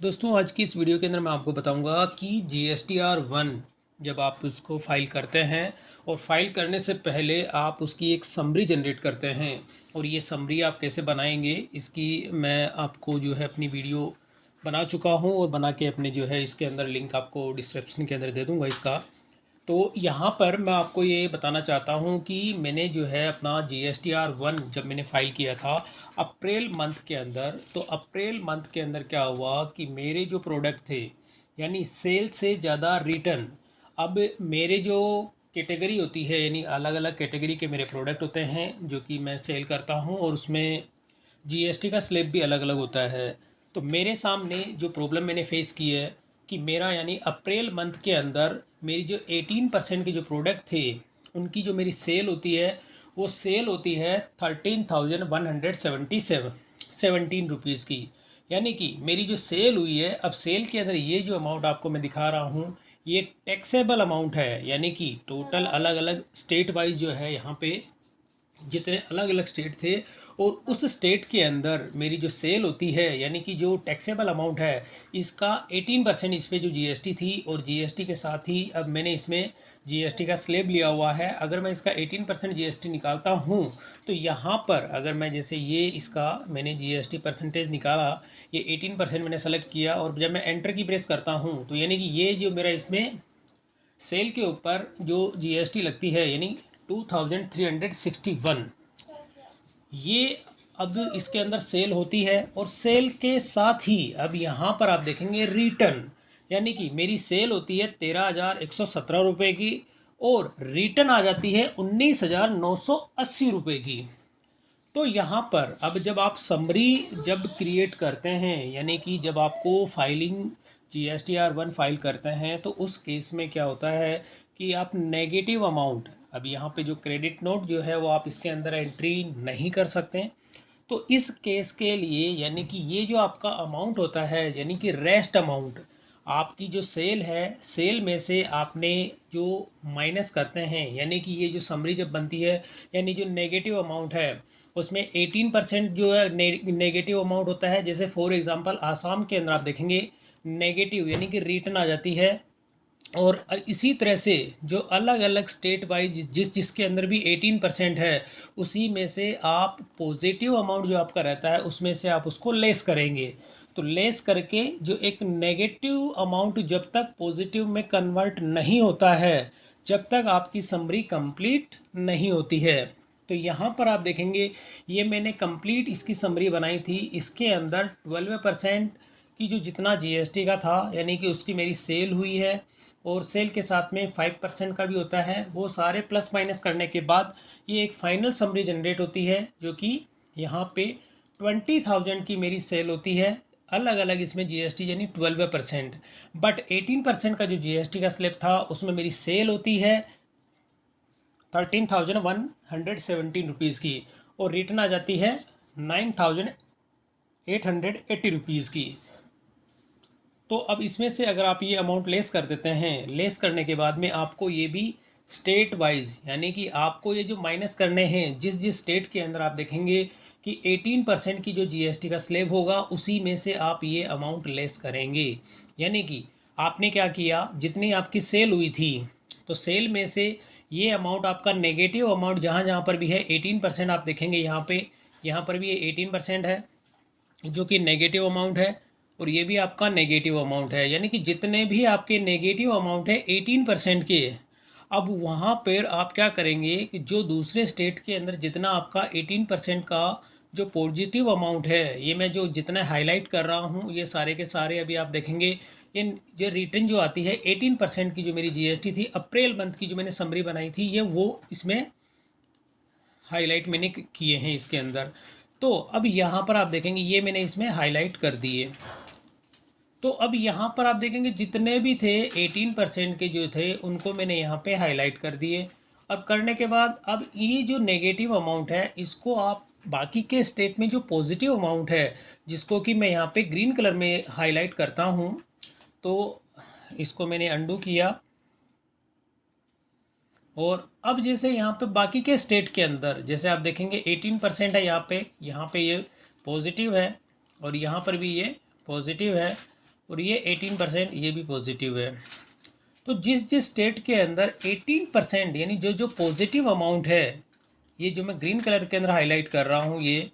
दोस्तों आज की इस वीडियो के अंदर मैं आपको बताऊंगा कि GSTR 1 जब आप उसको फाइल करते हैं और फाइल करने से पहले आप उसकी एक समरी जनरेट करते हैं और ये समरी आप कैसे बनाएंगे इसकी मैं आपको जो है अपनी वीडियो बना चुका हूँ और बना के अपने जो है इसके अंदर लिंक आपको डिस्क्रिप्शन के अंदर दे दूँगा इसका। तो यहाँ पर मैं आपको ये बताना चाहता हूँ कि मैंने जो है अपना GSTR 1 जब मैंने फ़ाइल किया था अप्रैल मंथ के अंदर, तो अप्रैल मंथ के अंदर क्या हुआ कि मेरे जो प्रोडक्ट थे यानी सेल से ज़्यादा रिटर्न, अब मेरे जो कैटेगरी होती है यानी अलग अलग कैटेगरी के मेरे प्रोडक्ट होते हैं जो कि मैं सेल करता हूँ और उसमें जीएसटी का स्लैब भी अलग अलग होता है। तो मेरे सामने जो प्रॉब्लम मैंने फेस की है कि मेरा यानी अप्रैल मंथ के अंदर मेरी जो 18% के जो प्रोडक्ट थे उनकी जो मेरी सेल होती है वो सेल होती है 13,177 17 रुपीज़ की। यानी कि मेरी जो सेल हुई है, अब सेल के अंदर ये जो अमाउंट आपको मैं दिखा रहा हूँ ये टैक्सेबल अमाउंट है, यानी कि टोटल अलग अलग स्टेट वाइज जो है यहाँ पे जितने अलग अलग स्टेट थे और उस स्टेट के अंदर मेरी जो सेल होती है यानी कि जो टैक्सेबल अमाउंट है इसका 18% इस पे जो जीएसटी थी और जीएसटी के साथ ही अब मैंने इसमें जीएसटी का स्लैब लिया हुआ है। अगर मैं इसका 18% जीएसटी निकालता हूँ तो यहाँ पर अगर मैं जैसे ये इसका मैंने जीएसटी परसेंटेज निकाला, ये 18% मैंने सेलेक्ट किया और जब मैं एंटर की प्रेस करता हूँ तो यानी कि ये जो मेरा इसमें सेल के ऊपर जो जीएसटी लगती है यानी 2361, ये अब इसके अंदर सेल होती है और सेल के साथ ही अब यहाँ पर आप देखेंगे रिटर्न, यानी कि मेरी सेल होती है 13,117 रुपये की और रिटर्न आ जाती है 19,980 रुपये की। तो यहाँ पर अब जब आप समरी जब क्रिएट करते हैं यानी कि जब आपको फाइलिंग GSTR 1 फाइल करते हैं तो उस केस में क्या होता है कि आप नेगेटिव अमाउंट, अब यहाँ पे जो क्रेडिट नोट जो है वो आप इसके अंदर एंट्री नहीं कर सकते। तो इस केस के लिए यानी कि ये जो आपका अमाउंट होता है यानी कि रेस्ट अमाउंट, आपकी जो सेल है सेल में से आपने जो माइनस करते हैं यानी कि ये जो समरी जब बनती है यानी जो नेगेटिव अमाउंट है उसमें 18% जो है नेगेटिव अमाउंट होता है। जैसे फॉर एग्जांपल आसाम के अंदर आप देखेंगे नेगेटिव यानी कि रिटर्न आ जाती है। और इसी तरह से जो अलग अलग स्टेट वाइज जिस जिसके अंदर भी 18% है उसी में से आप पॉजिटिव अमाउंट जो आपका रहता है उसमें से आप उसको लेस करेंगे। तो लेस करके जो एक नेगेटिव अमाउंट जब तक पॉजिटिव में कन्वर्ट नहीं होता है जब तक आपकी समरी कंप्लीट नहीं होती है। तो यहाँ पर आप देखेंगे ये मैंने कंप्लीट इसकी समरी बनाई थी, इसके अंदर 12% की जो जितना जीएसटी का था यानी कि उसकी मेरी सेल हुई है और सेल के साथ में 5% का भी होता है, वो सारे प्लस माइनस करने के बाद ये एक फाइनल समरी जनरेट होती है जो कि यहाँ पे 20,000 की मेरी सेल होती है। अलग अलग इसमें जीएसटी यानी 12%, बट 18% का जो जीएसटी का स्लैब था उसमें मेरी सेल होती है 13,117 रुपीज़ की और रिटर्न आ जाती है 9,880 रुपीज़ की। तो अब इसमें से अगर आप ये अमाउंट लेस कर देते हैं, लेस करने के बाद में आपको ये भी स्टेट वाइज यानी कि आपको ये जो माइनस करने हैं जिस जिस स्टेट के अंदर आप देखेंगे कि 18% की जो जीएसटी का स्लैब होगा उसी में से आप ये अमाउंट लेस करेंगे। यानी कि आपने क्या किया, जितनी आपकी सेल हुई थी तो सेल में से ये अमाउंट आपका नेगेटिव अमाउंट जहाँ जहाँ पर भी है 18% आप देखेंगे यहाँ पर भी ये 18% है जो कि नेगेटिव अमाउंट है और ये भी आपका नेगेटिव अमाउंट है। यानी कि जितने भी आपके नेगेटिव अमाउंट है 18% के, अब वहाँ पर आप क्या करेंगे कि जो दूसरे स्टेट के अंदर जितना आपका 18% का जो पॉजिटिव अमाउंट है, ये मैं जो जितना हाईलाइट कर रहा हूँ ये सारे के सारे अभी आप देखेंगे ये जो रिटर्न जो आती है 18% की जो मेरी जीएसटी थी अप्रैल मंथ की जो मैंने समरी बनाई थी ये वो इसमें हाईलाइट मैंने किए हैं इसके अंदर। तो अब यहाँ पर आप देखेंगे ये मैंने इसमें हाईलाइट कर दिए। तो अब यहाँ पर आप देखेंगे जितने भी थे 18% के जो थे उनको मैंने यहाँ पे हाईलाइट कर दिए। अब करने के बाद अब ये जो नेगेटिव अमाउंट है इसको आप बाकी के स्टेट में जो पॉजिटिव अमाउंट है जिसको कि मैं यहाँ पे ग्रीन कलर में हाईलाइट करता हूँ, तो इसको मैंने अंडू किया और अब जैसे यहाँ पे बाकी के स्टेट के अंदर जैसे आप देखेंगे 18% है यहाँ पे ये पॉजिटिव है और यहाँ पर भी ये पॉजिटिव है। और ये 18%, ये भी पॉजिटिव है। तो जिस जिस स्टेट के अंदर 18% यानी जो जो पॉजिटिव अमाउंट है, ये जो मैं ग्रीन कलर के अंदर हाईलाइट कर रहा हूँ ये,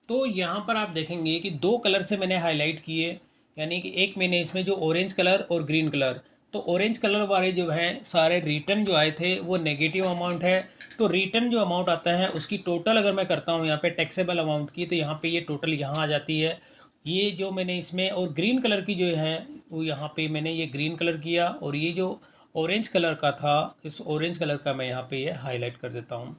तो यहाँ पर आप देखेंगे कि दो कलर से मैंने हाईलाइट किए, यानी कि एक मैंने इसमें जो ऑरेंज कलर और ग्रीन कलर, तो ऑरेंज कलर वाले जो हैं सारे रिटर्न जो आए थे वो नेगेटिव अमाउंट है। तो रिटर्न जो अमाउंट आता है उसकी टोटल अगर मैं करता हूँ यहाँ पे टैक्सेबल अमाउंट की, तो यहाँ पे ये टोटल यहाँ आ जाती है। ये जो मैंने इसमें और ग्रीन कलर की जो है वो यहाँ पे मैंने ये ग्रीन कलर किया, और ये जो ऑरेंज कलर का था, इस ऑरेंज कलर का मैं यहाँ पे ये हाईलाइट कर देता हूँ।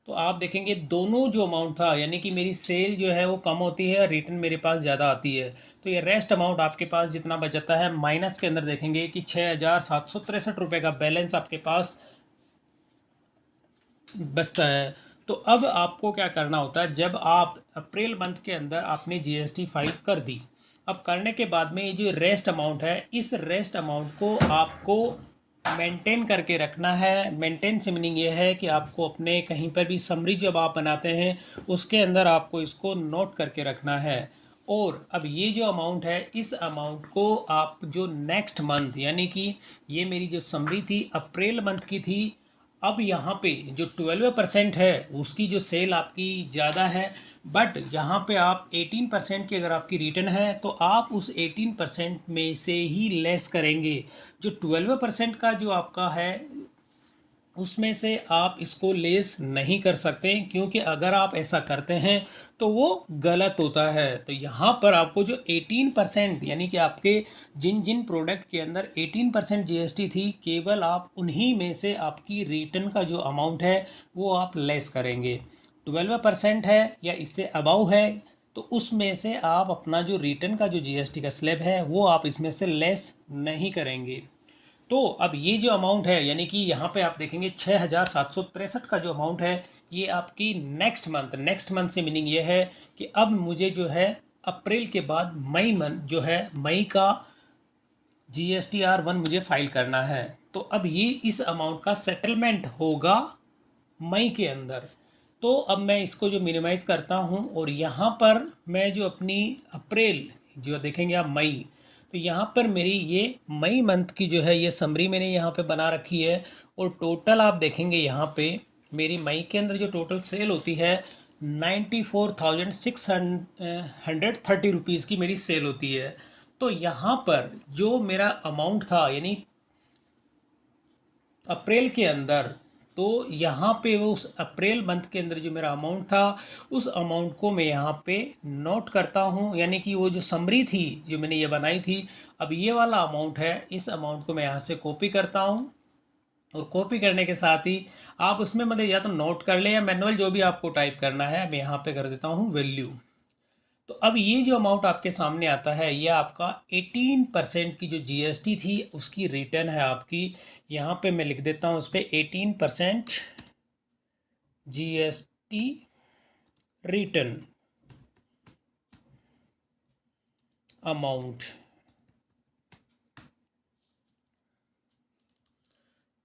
तो आप देखेंगे दोनों जो अमाउंट था, यानी कि मेरी सेल जो है वो कम होती है, रिटर्न मेरे पास ज़्यादा आती है। तो ये रेस्ट अमाउंट आपके पास जितना बचता है माइनस के अंदर देखेंगे कि 6,763 रुपये का बैलेंस आपके पास बचता है। तो अब आपको क्या करना होता है, जब आप अप्रैल मंथ के अंदर आपने जीएसटी फाइल कर दी, अब करने के बाद में ये जो रेस्ट अमाउंट है, इस रेस्ट अमाउंट को आपको मेंटेन करके रखना है। मेंटेन से मीनिंग ये है कि आपको अपने कहीं पर भी समरी जब आप बनाते हैं उसके अंदर आपको इसको नोट करके रखना है। और अब ये जो अमाउंट है, इस अमाउंट को आप जो नेक्स्ट मंथ, यानी कि ये मेरी जो समरी थी अप्रैल मंथ की थी, अब यहाँ पे जो 12% है उसकी जो सेल आपकी ज़्यादा है, बट यहाँ पे आप 18% की अगर आपकी रिटर्न है तो आप उस 18% में से ही लेस करेंगे। जो 12% का जो आपका है उसमें से आप इसको लेस नहीं कर सकते, क्योंकि अगर आप ऐसा करते हैं तो वो गलत होता है। तो यहाँ पर आपको जो 18% यानी कि आपके जिन जिन प्रोडक्ट के अंदर 18% जीएसटी थी, केवल आप उन्हीं में से आपकी रिटर्न का जो अमाउंट है वो आप लेस करेंगे। 12% है या इससे अबाव है तो उसमें से आप अपना जो रिटर्न का जो जीएसटी का स्लैब है वो आप इसमें से लेस नहीं करेंगे। तो अब ये जो अमाउंट है, यानी कि यहाँ पे आप देखेंगे 6,763 का जो अमाउंट है, ये आपकी नेक्स्ट मंथ से मीनिंग ये है कि अब मुझे जो है अप्रैल के बाद मई मंथ जो है, मई का GSTR 1 मुझे फाइल करना है। तो अब ये इस अमाउंट का सेटलमेंट होगा मई के अंदर। तो अब मैं इसको जो मिनिमाइज़ करता हूँ और यहाँ पर मैं जो अपनी अप्रैल जो देखेंगे आप मई, तो यहाँ पर मेरी ये मई मंथ की जो है ये समरी मैंने यहाँ पे बना रखी है। और टोटल आप देखेंगे यहाँ पे मेरी मई के अंदर जो टोटल सेल होती है 94,630 रुपीज़ की मेरी सेल होती है। तो यहाँ पर जो मेरा अमाउंट था, यानी अप्रैल के अंदर, तो यहाँ पे वो उस अप्रैल मंथ के अंदर जो मेरा अमाउंट था उस अमाउंट को मैं यहाँ पे नोट करता हूँ, यानी कि वो जो समरी थी जो मैंने ये बनाई थी, अब ये वाला अमाउंट है, इस अमाउंट को मैं यहाँ से कॉपी करता हूँ। और कॉपी करने के साथ ही आप उसमें मतलब या तो नोट कर लें या मैनुअल जो भी आपको टाइप करना है, मैं यहाँ पे कर देता हूँ वैल्यू। तो अब ये जो अमाउंट आपके सामने आता है ये आपका 18% की जो जीएसटी थी उसकी रिटर्न है आपकी। यहाँ पे मैं लिख देता हूँ उस पर 18% जीएसटी रिटर्न अमाउंट।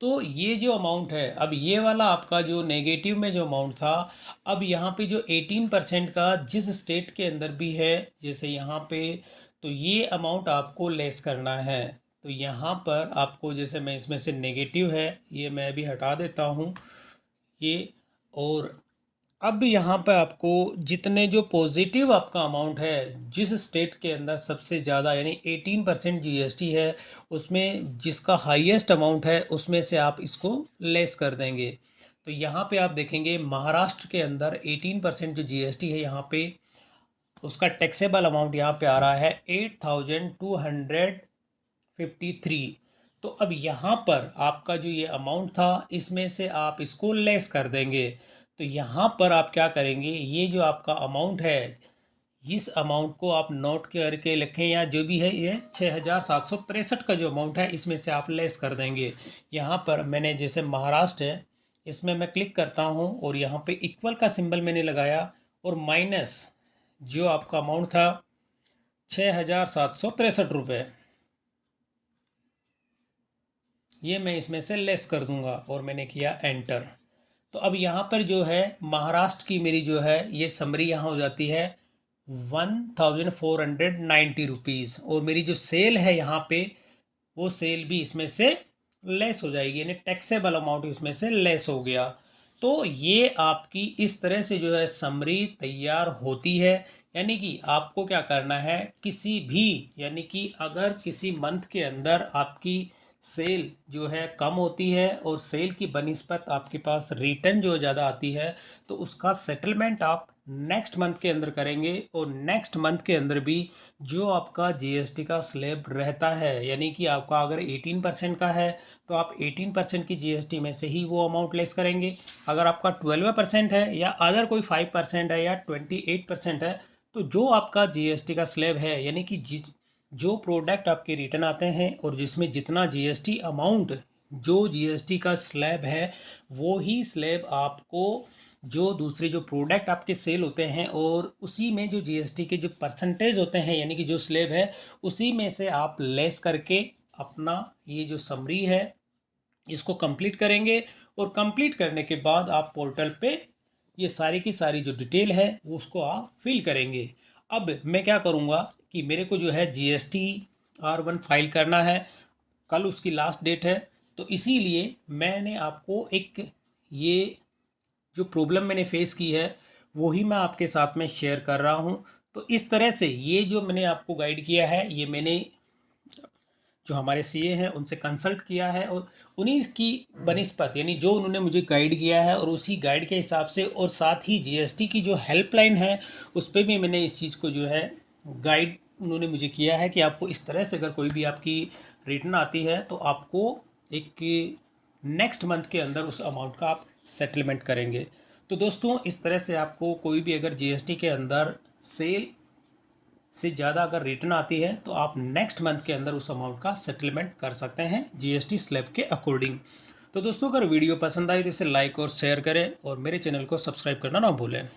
तो ये जो अमाउंट है, अब ये वाला आपका जो नेगेटिव में जो अमाउंट था, अब यहाँ पे जो 18% का जिस स्टेट के अंदर भी है, जैसे यहाँ पे, तो ये अमाउंट आपको लेस करना है। तो यहाँ पर आपको, जैसे मैं इसमें से नेगेटिव है ये मैं अभी हटा देता हूँ ये, और अब यहाँ पे आपको जितने जो पॉजिटिव आपका अमाउंट है, जिस स्टेट के अंदर सबसे ज़्यादा यानी 18% जीएसटी है, उसमें जिसका हाईएस्ट अमाउंट है उसमें से आप इसको लेस कर देंगे। तो यहाँ पे आप देखेंगे महाराष्ट्र के अंदर 18% जो जीएसटी है यहाँ पे, उसका टैक्सेबल अमाउंट यहाँ पे आ रहा है 8,253। तो अब यहाँ पर आपका जो ये अमाउंट था इसमें से आप इसको लेस कर देंगे। तो यहाँ पर आप क्या करेंगे, ये जो आपका अमाउंट है इस अमाउंट को आप नोट करके लिखें, या जो भी है ये 6,763 का जो अमाउंट है इसमें से आप लेस कर देंगे। यहाँ पर मैंने जैसे महाराष्ट्र है, इसमें मैं क्लिक करता हूँ और यहाँ पे इक्वल का सिंबल मैंने लगाया और माइनस जो आपका अमाउंट था 6,763 रुपये, ये मैं इसमें से लेस कर दूंगा और मैंने किया एंटर। तो अब यहाँ पर जो है महाराष्ट्र की मेरी जो है ये समरी यहाँ हो जाती है 1,490 रुपीज़, और मेरी जो सेल है यहाँ पे वो सेल भी इसमें से लेस हो जाएगी, यानी टैक्सेबल अमाउंट इसमें से लेस हो गया। तो ये आपकी इस तरह से जो है समरी तैयार होती है। यानी कि आपको क्या करना है, किसी भी यानी कि अगर किसी मंथ के अंदर आपकी सेल जो है कम होती है और सेल की बनिस्पत आपके पास रिटर्न जो ज़्यादा आती है, तो उसका सेटलमेंट आप नेक्स्ट मंथ के अंदर करेंगे। और नेक्स्ट मंथ के अंदर भी जो आपका जीएसटी का स्लैब रहता है, यानी कि आपका अगर 18% का है तो आप 18% की जीएसटी में से ही वो अमाउंट लेस करेंगे। अगर आपका 12% है या अदर कोई 5% है या 28% है, तो जो आपका जीएसटी का स्लैब है, यानी कि जो प्रोडक्ट आपके रिटर्न आते हैं और जिसमें जितना जीएसटी अमाउंट, जो जीएसटी का स्लैब है, वो ही स्लैब आपको जो दूसरे जो प्रोडक्ट आपके सेल होते हैं और उसी में जो जीएसटी के जो परसेंटेज होते हैं, यानी कि जो स्लैब है, उसी में से आप लेस करके अपना ये जो समरी है इसको कंप्लीट करेंगे। और कंप्लीट करने के बाद आप पोर्टल पे ये सारी की सारी जो डिटेल है वो उसको आप फिल करेंगे। अब मैं क्या करूँगा कि मेरे को जो है GST-R1 फाइल करना है, कल उसकी लास्ट डेट है, तो इसीलिए मैंने आपको एक ये जो प्रॉब्लम मैंने फेस की है वो ही मैं आपके साथ में शेयर कर रहा हूँ। तो इस तरह से ये जो मैंने आपको गाइड किया है, ये मैंने जो हमारे सीए हैं उनसे कंसल्ट किया है और उन्हीं की बनिस्पत, यानी जो उन्होंने मुझे गाइड किया है और उसी गाइड के हिसाब से, और साथ ही जीएसटी की जो हेल्पलाइन है उस पर भी मैंने इस चीज़ को जो है गाइड उन्होंने मुझे किया है कि आपको इस तरह से अगर कोई भी आपकी रिटर्न आती है तो आपको एक नेक्स्ट मंथ के अंदर उस अमाउंट का आप सेटलमेंट करेंगे। तो दोस्तों, इस तरह से आपको कोई भी अगर जीएसटी के अंदर सेल से ज़्यादा अगर रिटर्न आती है तो आप नेक्स्ट मंथ के अंदर उस अमाउंट का सेटलमेंट कर सकते हैं जीएसटी स्लैब के अकॉर्डिंग। तो दोस्तों, अगर वीडियो पसंद आई तो इसे लाइक और शेयर करें और मेरे चैनल को सब्सक्राइब करना ना भूलें।